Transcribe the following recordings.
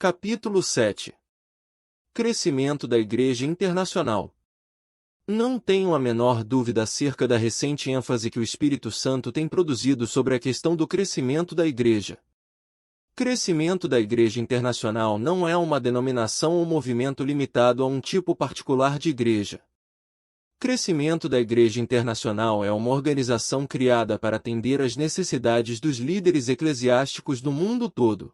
Capítulo 7. Crescimento da Igreja Internacional. Não tenho a menor dúvida acerca da recente ênfase que o Espírito Santo tem produzido sobre a questão do crescimento da Igreja. Crescimento da Igreja Internacional não é uma denominação ou movimento limitado a um tipo particular de igreja. Crescimento da Igreja Internacional é uma organização criada para atender às necessidades dos líderes eclesiásticos do mundo todo.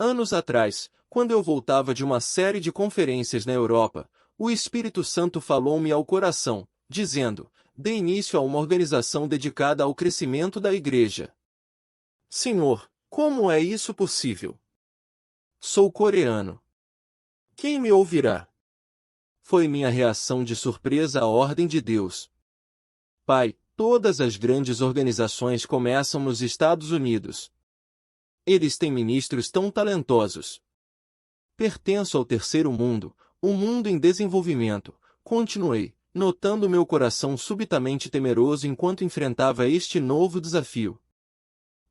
Anos atrás, quando eu voltava de uma série de conferências na Europa, o Espírito Santo falou-me ao coração, dizendo: dê início a uma organização dedicada ao crescimento da Igreja. Senhor, como é isso possível? Sou coreano. Quem me ouvirá? Foi minha reação de surpresa à ordem de Deus. Pai, todas as grandes organizações começam nos Estados Unidos. Eles têm ministros tão talentosos. Pertenço ao terceiro mundo, um mundo em desenvolvimento, continuei, notando meu coração subitamente temeroso enquanto enfrentava este novo desafio.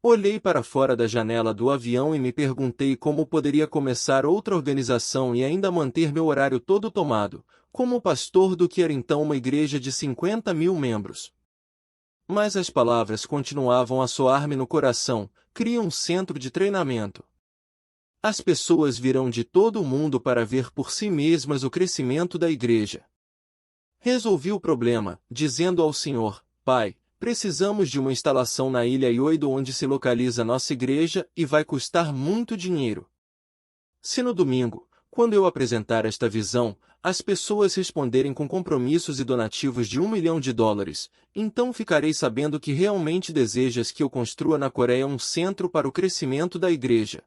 Olhei para fora da janela do avião e me perguntei como poderia começar outra organização e ainda manter meu horário todo tomado, como pastor do que era então uma igreja de 50.000 membros. Mas as palavras continuavam a soar-me no coração: cria um centro de treinamento. As pessoas virão de todo o mundo para ver por si mesmas o crescimento da igreja. Resolvi o problema, dizendo ao Senhor: Pai, precisamos de uma instalação na ilha Ioido onde se localiza nossa igreja e vai custar muito dinheiro. Se no domingo, quando eu apresentar esta visão, as pessoas responderem com compromissos e donativos de $1 milhão, então ficarei sabendo que realmente desejas que eu construa na Coreia um centro para o crescimento da igreja.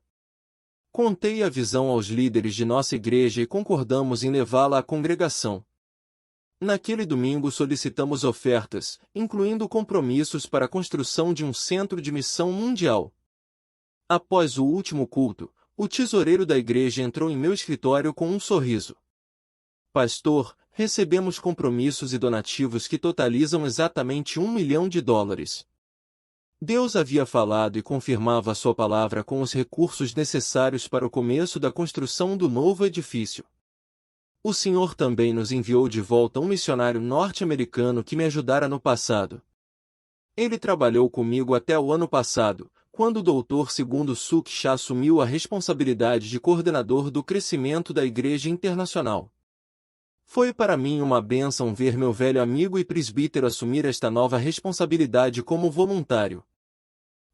Contei a visão aos líderes de nossa igreja e concordamos em levá-la à congregação. Naquele domingo solicitamos ofertas, incluindo compromissos para a construção de um centro de missão mundial. Após o último culto, o tesoureiro da igreja entrou em meu escritório com um sorriso. Pastor, recebemos compromissos e donativos que totalizam exatamente $1 milhão. Deus havia falado e confirmava a sua palavra com os recursos necessários para o começo da construção do novo edifício. O Senhor também nos enviou de volta um missionário norte-americano que me ajudara no passado. Ele trabalhou comigo até o ano passado, quando o Dr. Segundo Suk Cha assumiu a responsabilidade de coordenador do crescimento da Igreja Internacional. Foi para mim uma bênção ver meu velho amigo e presbítero assumir esta nova responsabilidade como voluntário.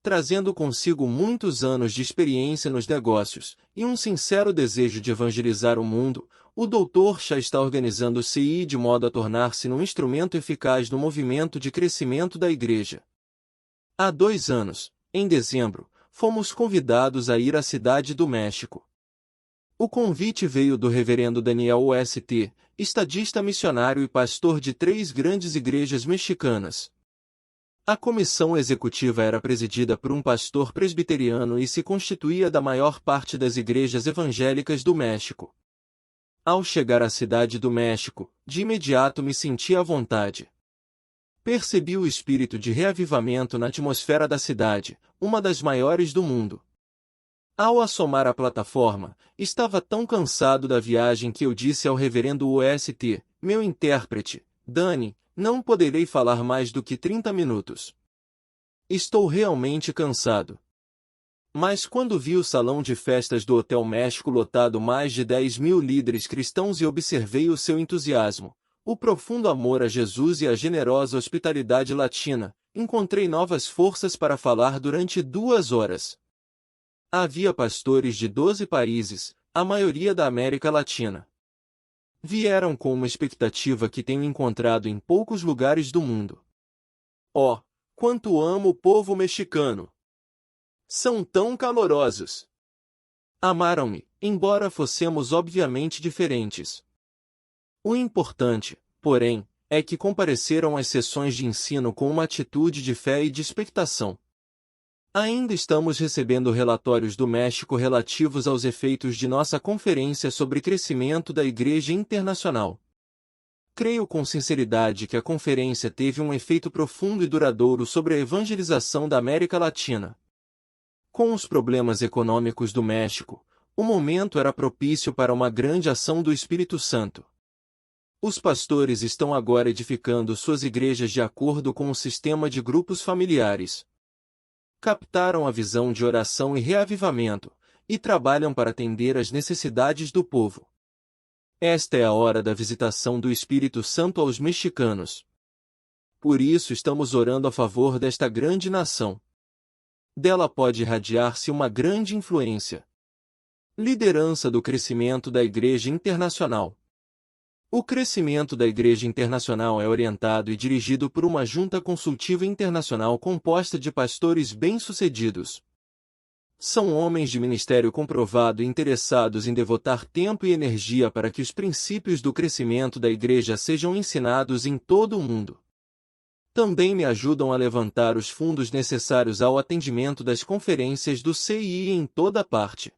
Trazendo consigo muitos anos de experiência nos negócios e um sincero desejo de evangelizar o mundo, o Dr. Cha está organizando o CI de modo a tornar-se um instrumento eficaz no movimento de crescimento da igreja. Há 2 anos, em dezembro, fomos convidados a ir à cidade do México. O convite veio do reverendo Daniel Ost, estadista missionário e pastor de 3 grandes igrejas mexicanas. A comissão executiva era presidida por um pastor presbiteriano e se constituía da maior parte das igrejas evangélicas do México. Ao chegar à cidade do México, de imediato me senti à vontade. Percebi o espírito de reavivamento na atmosfera da cidade, uma das maiores do mundo. Ao assomar a plataforma, estava tão cansado da viagem que eu disse ao reverendo Ost, meu intérprete: Dani, não poderei falar mais do que 30 minutos. Estou realmente cansado. Mas quando vi o salão de festas do Hotel México lotado mais de 10.000 líderes cristãos e observei o seu entusiasmo, o profundo amor a Jesus e a generosa hospitalidade latina, encontrei novas forças para falar durante 2 horas. Havia pastores de 12 países, a maioria da América Latina. Vieram com uma expectativa que tenho encontrado em poucos lugares do mundo. Oh, quanto amo o povo mexicano! São tão calorosos! Amaram-me, embora fossemos obviamente diferentes. O importante, porém, é que compareceram às sessões de ensino com uma atitude de fé e de expectação. Ainda estamos recebendo relatórios do México relativos aos efeitos de nossa conferência sobre crescimento da Igreja Internacional. Creio com sinceridade que a conferência teve um efeito profundo e duradouro sobre a evangelização da América Latina. Com os problemas econômicos do México, O momento era propício para uma grande ação do Espírito Santo. Os pastores estão agora edificando suas igrejas de acordo com o sistema de grupos familiares. Captaram a visão de oração e reavivamento, e trabalham para atender às necessidades do povo. Esta é a hora da visitação do Espírito Santo aos mexicanos. Por isso estamos orando a favor desta grande nação. Dela pode irradiar-se uma grande influência. Liderança do crescimento da Igreja Internacional. O crescimento da Igreja Internacional é orientado e dirigido por uma junta consultiva internacional composta de pastores bem-sucedidos. São homens de ministério comprovado e interessados em devotar tempo e energia para que os princípios do crescimento da Igreja sejam ensinados em todo o mundo. Também me ajudam a levantar os fundos necessários ao atendimento das conferências do CII em toda parte.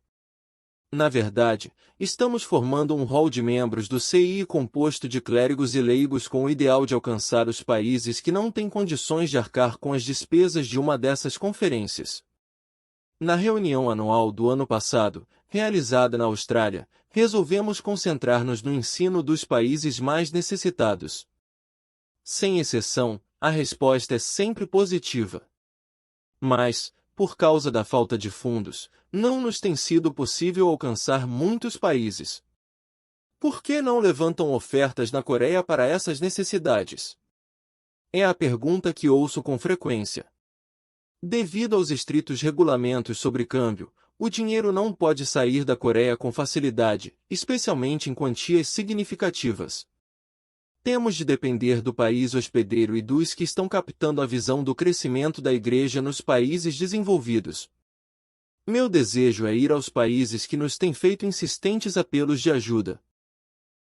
Na verdade, estamos formando um hall de membros do CII composto de clérigos e leigos com o ideal de alcançar os países que não têm condições de arcar com as despesas de uma dessas conferências. Na reunião anual do ano passado, realizada na Austrália, resolvemos concentrar-nos no ensino dos países mais necessitados. Sem exceção, a resposta é sempre positiva. Mas, por causa da falta de fundos, não nos tem sido possível alcançar muitos países. Por que não levantam ofertas na Coreia para essas necessidades? É a pergunta que ouço com frequência. Devido aos estritos regulamentos sobre câmbio, o dinheiro não pode sair da Coreia com facilidade, especialmente em quantias significativas. Temos de depender do país hospedeiro e dos que estão captando a visão do crescimento da Igreja nos países desenvolvidos. Meu desejo é ir aos países que nos têm feito insistentes apelos de ajuda.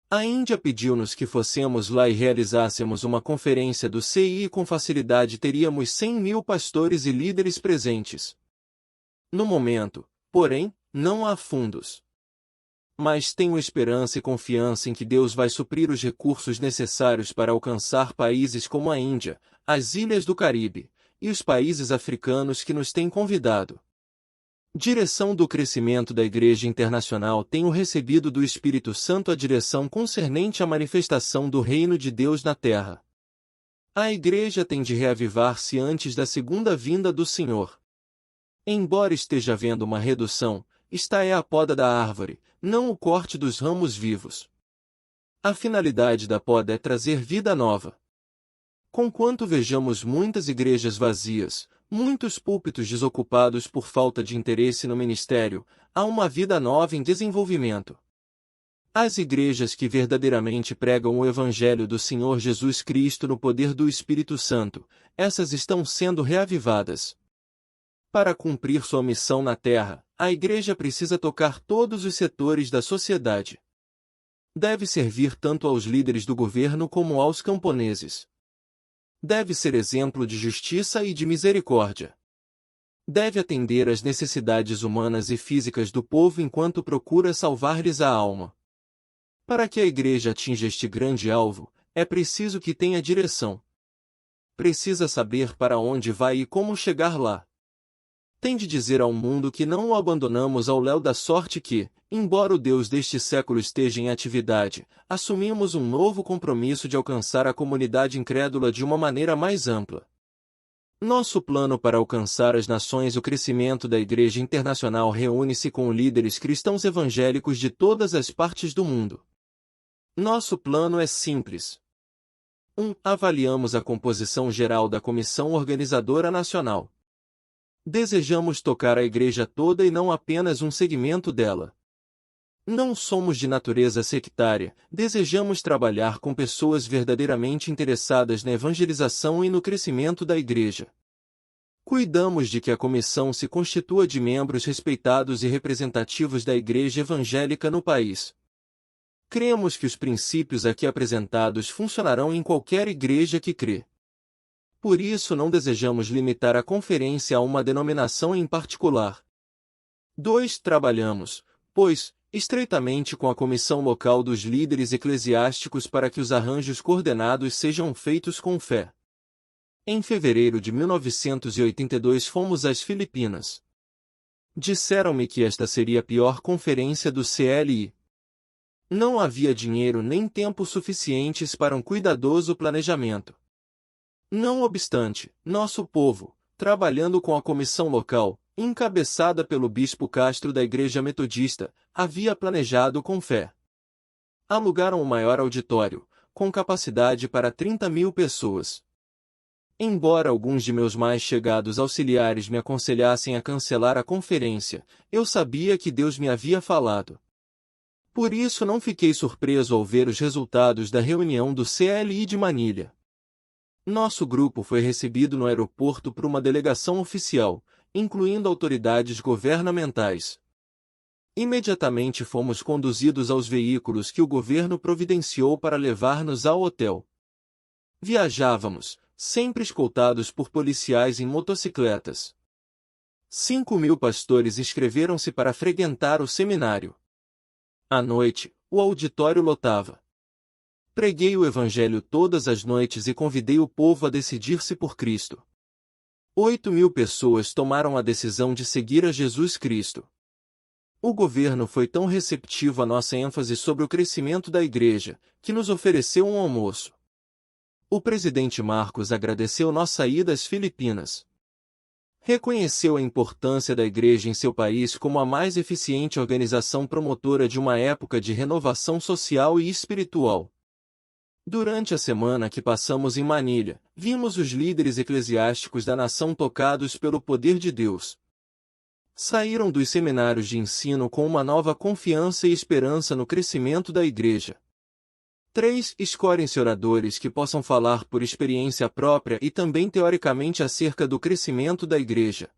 A Índia pediu-nos que fossemos lá e realizássemos uma conferência do CI e com facilidade teríamos 100.000 pastores e líderes presentes. No momento, porém, não há fundos. Mas tenho esperança e confiança em que Deus vai suprir os recursos necessários para alcançar países como a Índia, as ilhas do Caribe, e os países africanos que nos têm convidado. Direção do crescimento da Igreja Internacional. Tenho recebido do Espírito Santo a direção concernente à manifestação do Reino de Deus na Terra. A Igreja tem de reavivar-se antes da segunda vinda do Senhor. Embora esteja havendo uma redução, esta é a poda da árvore, não o corte dos ramos vivos. A finalidade da poda é trazer vida nova. Conquanto vejamos muitas igrejas vazias, muitos púlpitos desocupados por falta de interesse no ministério, há uma vida nova em desenvolvimento. As igrejas que verdadeiramente pregam o Evangelho do Senhor Jesus Cristo no poder do Espírito Santo, essas estão sendo reavivadas. Para cumprir sua missão na terra, a igreja precisa tocar todos os setores da sociedade. Deve servir tanto aos líderes do governo como aos camponeses. Deve ser exemplo de justiça e de misericórdia. Deve atender às necessidades humanas e físicas do povo enquanto procura salvar-lhes a alma. Para que a igreja atinja este grande alvo, é preciso que tenha direção. Precisa saber para onde vai e como chegar lá. Tem de dizer ao mundo que não o abandonamos ao léu da sorte que, embora o Deus deste século esteja em atividade, assumimos um novo compromisso de alcançar a comunidade incrédula de uma maneira mais ampla. Nosso plano para alcançar as nações. O crescimento da Igreja Internacional reúne-se com líderes cristãos evangélicos de todas as partes do mundo. Nosso plano é simples. 1. Avaliamos a composição geral da Comissão Organizadora Nacional. Desejamos tocar a igreja toda e não apenas um segmento dela. Não somos de natureza sectária, desejamos trabalhar com pessoas verdadeiramente interessadas na evangelização e no crescimento da igreja. Cuidamos de que a comissão se constitua de membros respeitados e representativos da igreja evangélica no país. Cremos que os princípios aqui apresentados funcionarão em qualquer igreja que crê. Por isso não desejamos limitar a conferência a uma denominação em particular. 2. Trabalhamos, pois, estreitamente com a comissão local dos líderes eclesiásticos para que os arranjos coordenados sejam feitos com fé. Em fevereiro de 1982 fomos às Filipinas. Disseram-me que esta seria a pior conferência do CLI. Não havia dinheiro nem tempo suficientes para um cuidadoso planejamento. Não obstante, nosso povo, trabalhando com a comissão local, encabeçada pelo bispo Castro da Igreja Metodista, havia planejado com fé. Alugaram o maior auditório, com capacidade para 30.000 pessoas. Embora alguns de meus mais chegados auxiliares me aconselhassem a cancelar a conferência, eu sabia que Deus me havia falado. Por isso não fiquei surpreso ao ver os resultados da reunião do CLI de Manilha. Nosso grupo foi recebido no aeroporto por uma delegação oficial, incluindo autoridades governamentais. Imediatamente fomos conduzidos aos veículos que o governo providenciou para levar-nos ao hotel. Viajávamos, sempre escoltados por policiais em motocicletas. 5.000 pastores inscreveram-se para frequentar o seminário. À noite, o auditório lotava. Preguei o Evangelho todas as noites e convidei o povo a decidir-se por Cristo. 8.000 pessoas tomaram a decisão de seguir a Jesus Cristo. O governo foi tão receptivo à nossa ênfase sobre o crescimento da igreja, que nos ofereceu um almoço. O presidente Marcos agradeceu nossa ida às Filipinas. Reconheceu a importância da igreja em seu país como a mais eficiente organização promotora de uma época de renovação social e espiritual. Durante a semana que passamos em Manilha, vimos os líderes eclesiásticos da nação tocados pelo poder de Deus. Saíram dos seminários de ensino com uma nova confiança e esperança no crescimento da igreja. 3. Escolhem-se oradores que possam falar por experiência própria e também teoricamente acerca do crescimento da igreja.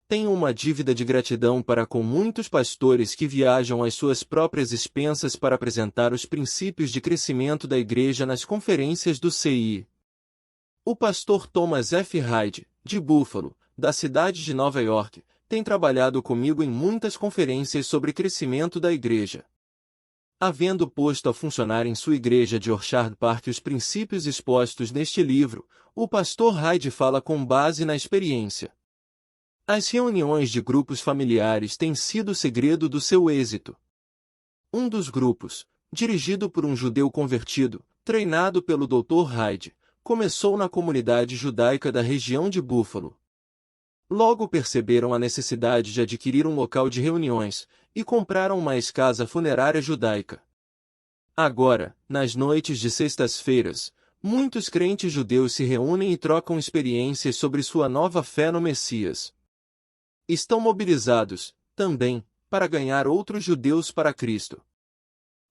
Tenho uma dívida de gratidão para com muitos pastores que viajam às suas próprias expensas para apresentar os princípios de crescimento da igreja nas conferências do CI. O pastor Thomas F. Hyde, de Buffalo, da cidade de Nova York, tem trabalhado comigo em muitas conferências sobre crescimento da igreja. Havendo posto a funcionar em sua igreja de Orchard Park os princípios expostos neste livro, o pastor Hyde fala com base na experiência. As reuniões de grupos familiares têm sido o segredo do seu êxito. Um dos grupos, dirigido por um judeu convertido, treinado pelo Dr. Hyde, começou na comunidade judaica da região de Buffalo. Logo perceberam a necessidade de adquirir um local de reuniões, e compraram uma escasa funerária judaica. Agora, nas noites de sextas-feiras, muitos crentes judeus se reúnem e trocam experiências sobre sua nova fé no Messias. Estão mobilizados, também, para ganhar outros judeus para Cristo.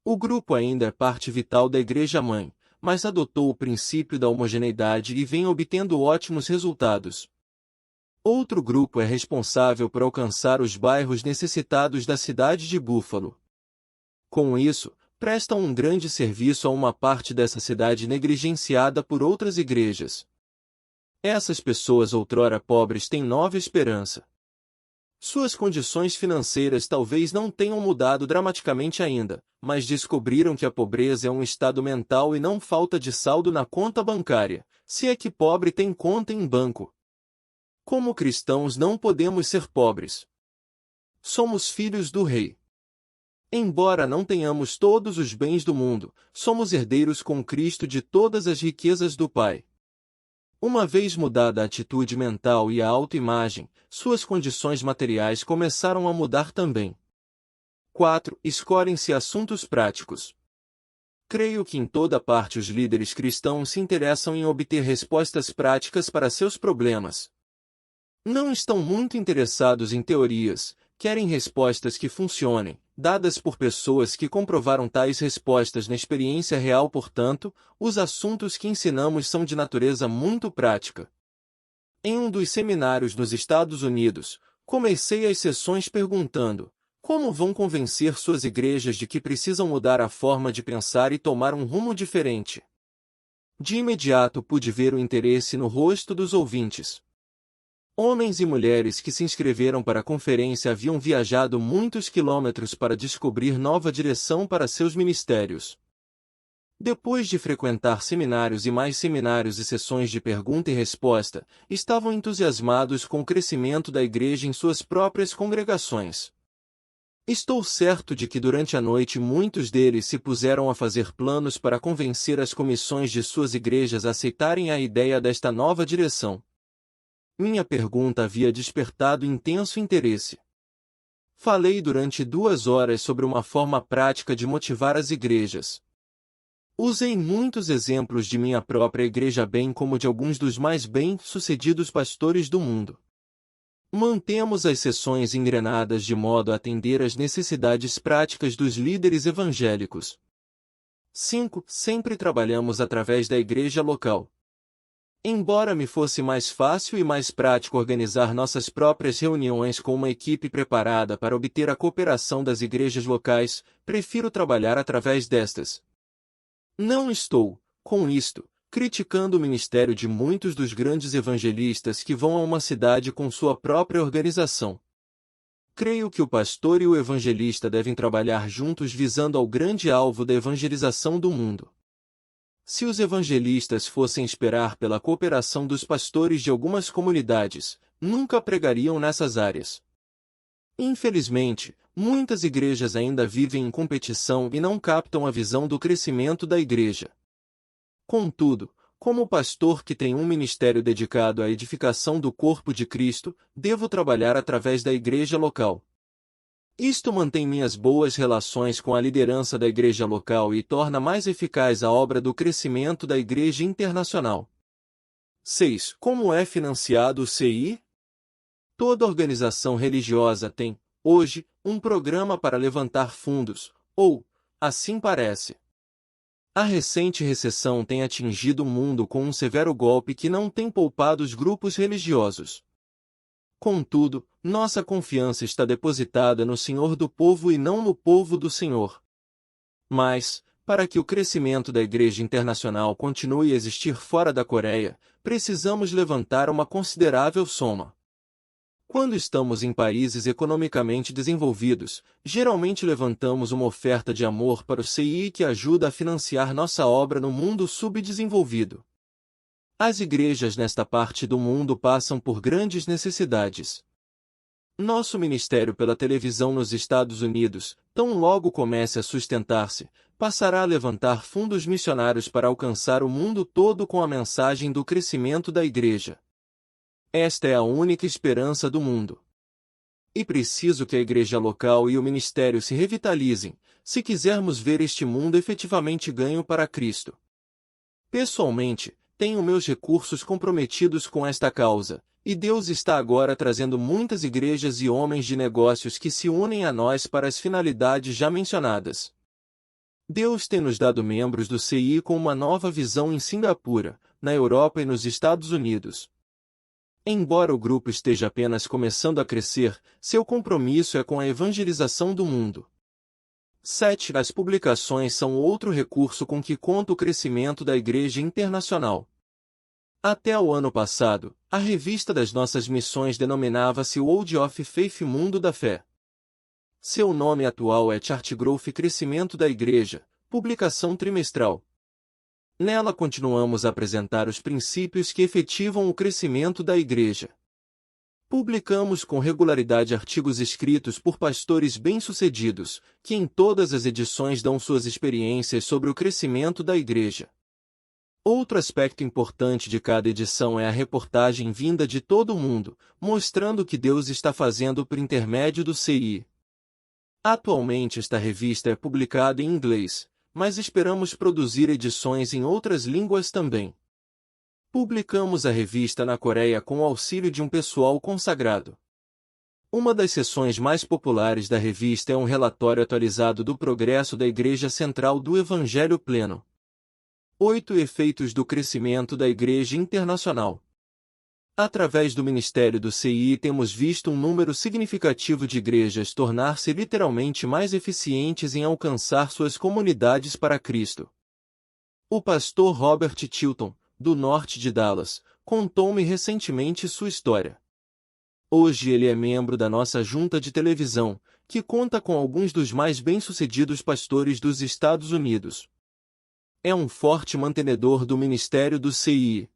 O grupo ainda é parte vital da Igreja-mãe, mas adotou o princípio da homogeneidade e vem obtendo ótimos resultados. Outro grupo é responsável por alcançar os bairros necessitados da cidade de Buffalo. Com isso, prestam um grande serviço a uma parte dessa cidade negligenciada por outras igrejas. Essas pessoas outrora pobres têm nova esperança. Suas condições financeiras talvez não tenham mudado dramaticamente ainda, mas descobriram que a pobreza é um estado mental e não falta de saldo na conta bancária, se é que pobre tem conta em banco. Como cristãos não podemos ser pobres. Somos filhos do Rei. Embora não tenhamos todos os bens do mundo, somos herdeiros com Cristo de todas as riquezas do Pai. Uma vez mudada a atitude mental e a autoimagem, suas condições materiais começaram a mudar também. 4. Escolhem-se assuntos práticos. Creio que em toda parte os líderes cristãos se interessam em obter respostas práticas para seus problemas. Não estão muito interessados em teorias, querem respostas que funcionem, dadas por pessoas que comprovaram tais respostas na experiência real. Portanto, os assuntos que ensinamos são de natureza muito prática. Em um dos seminários nos Estados Unidos, comecei as sessões perguntando: como vão convencer suas igrejas de que precisam mudar a forma de pensar e tomar um rumo diferente? De imediato pude ver o interesse no rosto dos ouvintes. Homens e mulheres que se inscreveram para a conferência haviam viajado muitos quilômetros para descobrir nova direção para seus ministérios. Depois de frequentar seminários e mais seminários e sessões de pergunta e resposta, estavam entusiasmados com o crescimento da igreja em suas próprias congregações. Estou certo de que durante a noite muitos deles se puseram a fazer planos para convencer as comissões de suas igrejas a aceitarem a ideia desta nova direção. Minha pergunta havia despertado intenso interesse. Falei durante 2 horas sobre uma forma prática de motivar as igrejas. Usei muitos exemplos de minha própria igreja bem como de alguns dos mais bem-sucedidos pastores do mundo. Mantemos as sessões engrenadas de modo a atender às necessidades práticas dos líderes evangélicos. 5. Sempre trabalhamos através da igreja local. Embora me fosse mais fácil e mais prático organizar nossas próprias reuniões com uma equipe preparada para obter a cooperação das igrejas locais, prefiro trabalhar através destas. Não estou, com isto, criticando o ministério de muitos dos grandes evangelistas que vão a uma cidade com sua própria organização. Creio que o pastor e o evangelista devem trabalhar juntos visando ao grande alvo da evangelização do mundo. Se os evangelistas fossem esperar pela cooperação dos pastores de algumas comunidades, nunca pregariam nessas áreas. Infelizmente, muitas igrejas ainda vivem em competição e não captam a visão do crescimento da igreja. Contudo, como pastor que tem um ministério dedicado à edificação do corpo de Cristo, devo trabalhar através da igreja local. Isto mantém minhas boas relações com a liderança da igreja local e torna mais eficaz a obra do crescimento da igreja internacional. 6. Como é financiado o CI? Toda organização religiosa tem, hoje, um programa para levantar fundos, ou, assim parece. A recente recessão tem atingido o mundo com um severo golpe que não tem poupado os grupos religiosos. Contudo, nossa confiança está depositada no Senhor do povo e não no povo do Senhor. Mas, para que o crescimento da Igreja Internacional continue a existir fora da Coreia, precisamos levantar uma considerável soma. Quando estamos em países economicamente desenvolvidos, geralmente levantamos uma oferta de amor para o CI que ajuda a financiar nossa obra no mundo subdesenvolvido. As igrejas nesta parte do mundo passam por grandes necessidades. Nosso ministério pela televisão nos Estados Unidos, tão logo comece a sustentar-se, passará a levantar fundos missionários para alcançar o mundo todo com a mensagem do crescimento da igreja. Esta é a única esperança do mundo. E preciso que a igreja local e o ministério se revitalizem, se quisermos ver este mundo efetivamente ganho para Cristo. Pessoalmente, tenho meus recursos comprometidos com esta causa, e Deus está agora trazendo muitas igrejas e homens de negócios que se unem a nós para as finalidades já mencionadas. Deus tem nos dado membros do CI com uma nova visão em Singapura, na Europa e nos Estados Unidos. Embora o grupo esteja apenas começando a crescer, seu compromisso é com a evangelização do mundo. 7. As publicações são outro recurso com que conta o crescimento da Igreja Internacional. Até o ano passado, a revista das nossas missões denominava-se World of Faith Mundo da Fé. Seu nome atual é Chart Growth Crescimento da Igreja, publicação trimestral. Nela continuamos a apresentar os princípios que efetivam o crescimento da Igreja. Publicamos com regularidade artigos escritos por pastores bem-sucedidos, que em todas as edições dão suas experiências sobre o crescimento da Igreja. Outro aspecto importante de cada edição é a reportagem vinda de todo o mundo, mostrando o que Deus está fazendo por intermédio do CI. Atualmente esta revista é publicada em inglês, mas esperamos produzir edições em outras línguas também. Publicamos a revista na Coreia com o auxílio de um pessoal consagrado. Uma das seções mais populares da revista é um relatório atualizado do progresso da Igreja Central do Evangelho Pleno. 8 Efeitos do crescimento da Igreja Internacional. Através do ministério do CI temos visto um número significativo de igrejas tornar-se literalmente mais eficientes em alcançar suas comunidades para Cristo. O pastor Robert Tilton, do norte de Dallas, contou-me recentemente sua história. Hoje ele é membro da nossa junta de televisão, que conta com alguns dos mais bem-sucedidos pastores dos Estados Unidos. é um forte mantenedor do ministério do CI.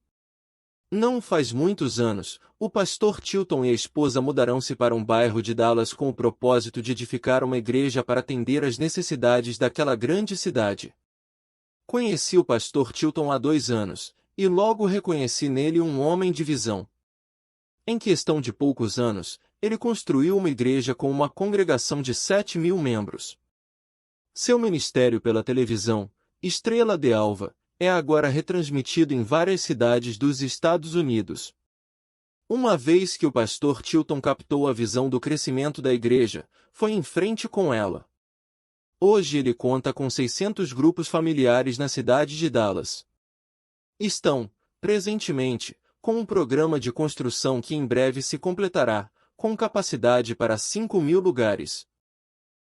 Não faz muitos anos, o pastor Tilton e a esposa mudaram-se para um bairro de Dallas com o propósito de edificar uma igreja para atender às necessidades daquela grande cidade. Conheci o pastor Tilton há 2 anos, e logo reconheci nele um homem de visão. Em questão de poucos anos, ele construiu uma igreja com uma congregação de 7.000 membros. Seu ministério pela televisão, Estrela de Alva, é agora retransmitido em várias cidades dos Estados Unidos. Uma vez que o pastor Tilton captou a visão do crescimento da igreja, foi em frente com ela. Hoje ele conta com 600 grupos familiares na cidade de Dallas. Estão, presentemente, com um programa de construção que em breve se completará, com capacidade para 5.000 lugares.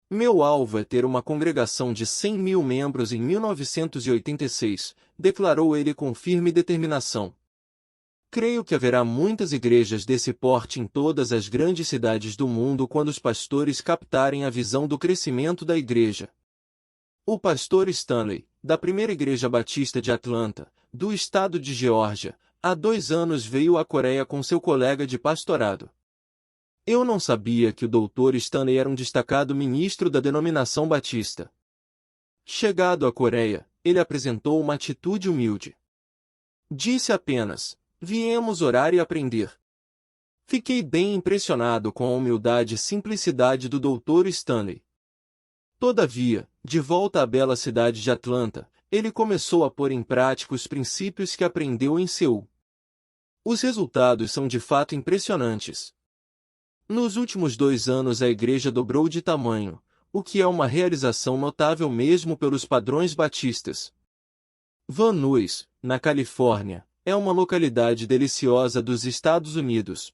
Meu alvo é ter uma congregação de 100.000 membros em 1986, declarou ele com firme determinação. Creio que haverá muitas igrejas desse porte em todas as grandes cidades do mundo quando os pastores captarem a visão do crescimento da igreja. O pastor Stanley, da Primeira Igreja Batista de Atlanta, do estado de Geórgia, há 2 anos veio à Coreia com seu colega de pastorado. Eu não sabia que o Dr. Stanley era um destacado ministro da denominação batista. Chegado à Coreia, ele apresentou uma atitude humilde. Disse apenas: viemos orar e aprender. Fiquei bem impressionado com a humildade e simplicidade do Dr. Stanley. Todavia, de volta à bela cidade de Atlanta, ele começou a pôr em prática os princípios que aprendeu em Seul. Os resultados são de fato impressionantes. Nos últimos 2 anos a igreja dobrou de tamanho, o que é uma realização notável mesmo pelos padrões batistas. Van Nuys, na Califórnia, é uma localidade deliciosa dos Estados Unidos.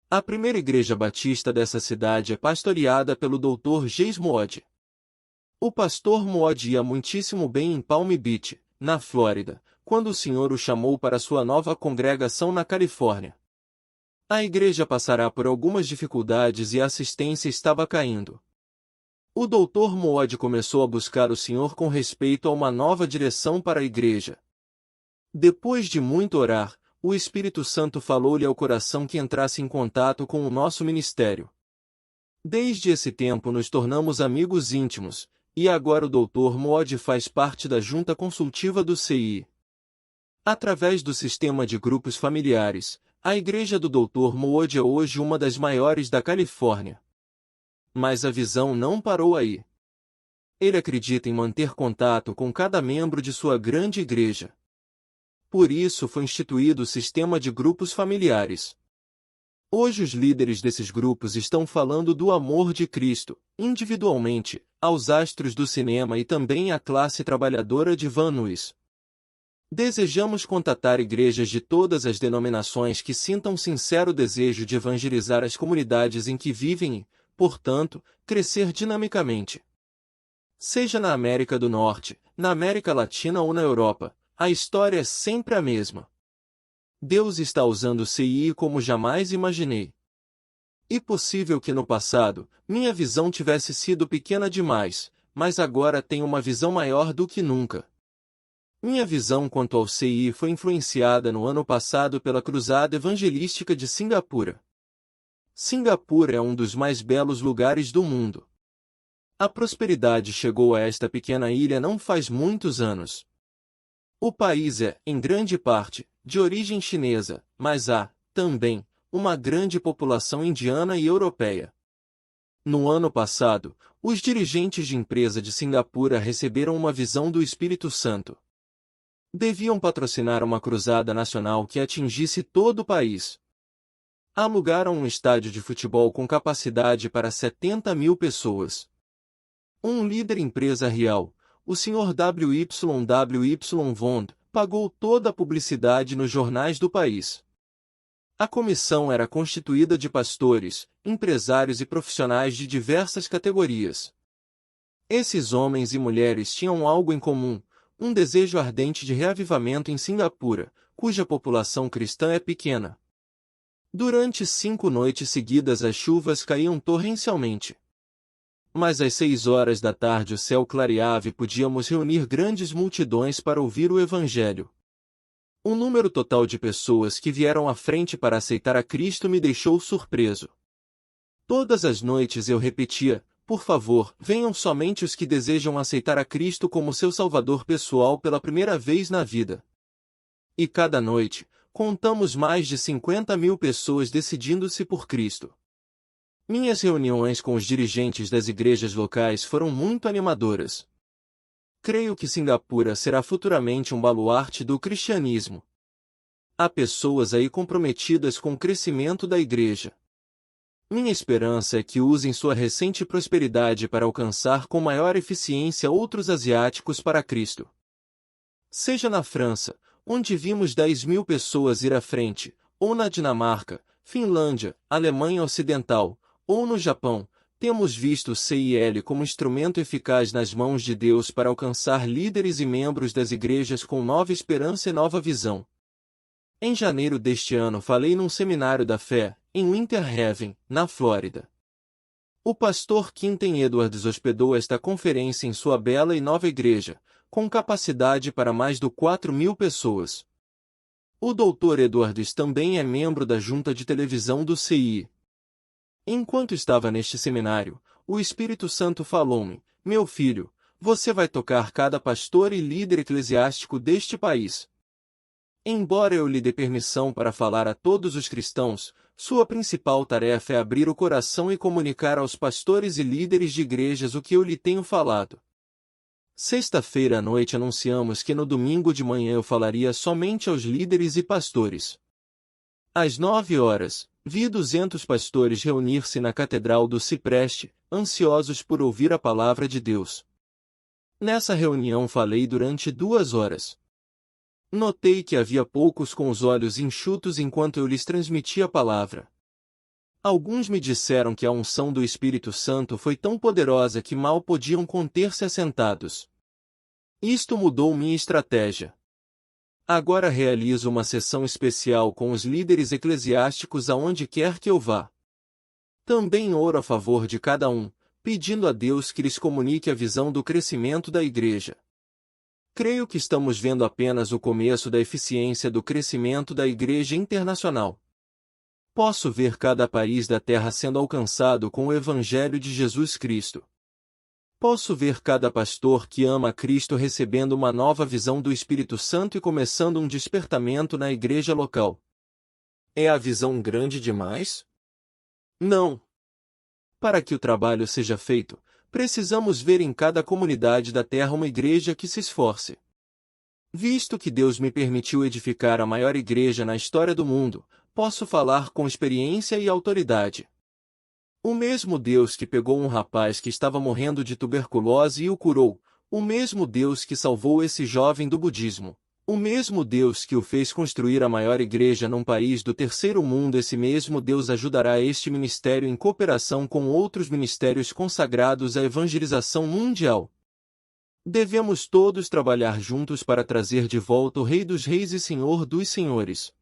A primeira igreja batista dessa cidade é pastoreada pelo Dr. James Moody. O pastor Moody ia muitíssimo bem em Palm Beach, na Flórida, quando o Senhor o chamou para sua nova congregação na Califórnia. A igreja passará por algumas dificuldades e a assistência estava caindo. O Dr. Moody começou a buscar o Senhor com respeito a uma nova direção para a igreja. Depois de muito orar, o Espírito Santo falou-lhe ao coração que entrasse em contato com o nosso ministério. Desde esse tempo nos tornamos amigos íntimos, e agora o Dr. Moody faz parte da junta consultiva do CI. Através do sistema de grupos familiares, a igreja do Dr. Moody é hoje uma das maiores da Califórnia. Mas a visão não parou aí. Ele acredita em manter contato com cada membro de sua grande igreja. Por isso foi instituído o sistema de grupos familiares. Hoje os líderes desses grupos estão falando do amor de Cristo, individualmente, aos astros do cinema e também à classe trabalhadora de Van Nuys. Desejamos contatar igrejas de todas as denominações que sintam sincero desejo de evangelizar as comunidades em que vivem e, portanto, crescer dinamicamente. Seja na América do Norte, na América Latina ou na Europa, a história é sempre a mesma. Deus está usando o CI como jamais imaginei. É possível que no passado, minha visão tivesse sido pequena demais, mas agora tenho uma visão maior do que nunca. Minha visão quanto ao CI foi influenciada no ano passado pela Cruzada Evangelística de Singapura. Singapura é um dos mais belos lugares do mundo. A prosperidade chegou a esta pequena ilha não faz muitos anos. O país é, em grande parte, de origem chinesa, mas há, também, uma grande população indiana e europeia. No ano passado, os dirigentes de empresa de Singapura receberam uma visão do Espírito Santo. Deviam patrocinar uma cruzada nacional que atingisse todo o país. Alugaram um estádio de futebol com capacidade para 70.000 pessoas. Um líder empresarial, o Sr. W.Y. Vond, pagou toda a publicidade nos jornais do país. A comissão era constituída de pastores, empresários e profissionais de diversas categorias. Esses homens e mulheres tinham algo em comum: um desejo ardente de reavivamento em Singapura, cuja população cristã é pequena. Durante 5 noites seguidas as chuvas caíam torrencialmente. Mas às 6 horas da tarde o céu clareava e podíamos reunir grandes multidões para ouvir o Evangelho. O número total de pessoas que vieram à frente para aceitar a Cristo me deixou surpreso. Todas as noites eu repetia: por favor, venham somente os que desejam aceitar a Cristo como seu Salvador pessoal pela primeira vez na vida. E cada noite, contamos mais de 50.000 pessoas decidindo-se por Cristo. Minhas reuniões com os dirigentes das igrejas locais foram muito animadoras. Creio que Singapura será futuramente um baluarte do cristianismo. Há pessoas aí comprometidas com o crescimento da igreja. Minha esperança é que usem sua recente prosperidade para alcançar com maior eficiência outros asiáticos para Cristo. Seja na França, onde vimos 10.000 pessoas ir à frente, ou na Dinamarca, Finlândia, Alemanha Ocidental, ou no Japão, temos visto o CIL como instrumento eficaz nas mãos de Deus para alcançar líderes e membros das igrejas com nova esperança e nova visão. Em janeiro deste ano falei num seminário da fé, em Winter Haven, na Flórida. O pastor Quinten Edwards hospedou esta conferência em sua bela e nova igreja, com capacidade para mais de 4.000 pessoas. O Dr. Edwards também é membro da junta de televisão do CI. Enquanto estava neste seminário, o Espírito Santo falou-me: meu filho, você vai tocar cada pastor e líder eclesiástico deste país. Embora eu lhe dê permissão para falar a todos os cristãos, sua principal tarefa é abrir o coração e comunicar aos pastores e líderes de igrejas o que eu lhe tenho falado. Sexta-feira à noite anunciamos que no domingo de manhã eu falaria somente aos líderes e pastores. Às 9 horas, vi 200 pastores reunir-se na Catedral do Cipreste, ansiosos por ouvir a palavra de Deus. Nessa reunião falei durante 2 horas. Notei que havia poucos com os olhos enxutos enquanto eu lhes transmitia a palavra. Alguns me disseram que a unção do Espírito Santo foi tão poderosa que mal podiam conter-se assentados. Isto mudou minha estratégia. Agora realizo uma sessão especial com os líderes eclesiásticos aonde quer que eu vá. Também oro a favor de cada um, pedindo a Deus que lhes comunique a visão do crescimento da igreja. Creio que estamos vendo apenas o começo da eficiência do crescimento da igreja internacional. Posso ver cada país da terra sendo alcançado com o Evangelho de Jesus Cristo. Posso ver cada pastor que ama a Cristo recebendo uma nova visão do Espírito Santo e começando um despertamento na igreja local. É a visão grande demais? Não. Para que o trabalho seja feito, precisamos ver em cada comunidade da terra uma igreja que se esforce. Visto que Deus me permitiu edificar a maior igreja na história do mundo, posso falar com experiência e autoridade. O mesmo Deus que pegou um rapaz que estava morrendo de tuberculose e o curou, o mesmo Deus que salvou esse jovem do budismo, o mesmo Deus que o fez construir a maior igreja num país do terceiro mundo, esse mesmo Deus ajudará este ministério em cooperação com outros ministérios consagrados à evangelização mundial. Devemos todos trabalhar juntos para trazer de volta o Rei dos Reis e Senhor dos Senhores.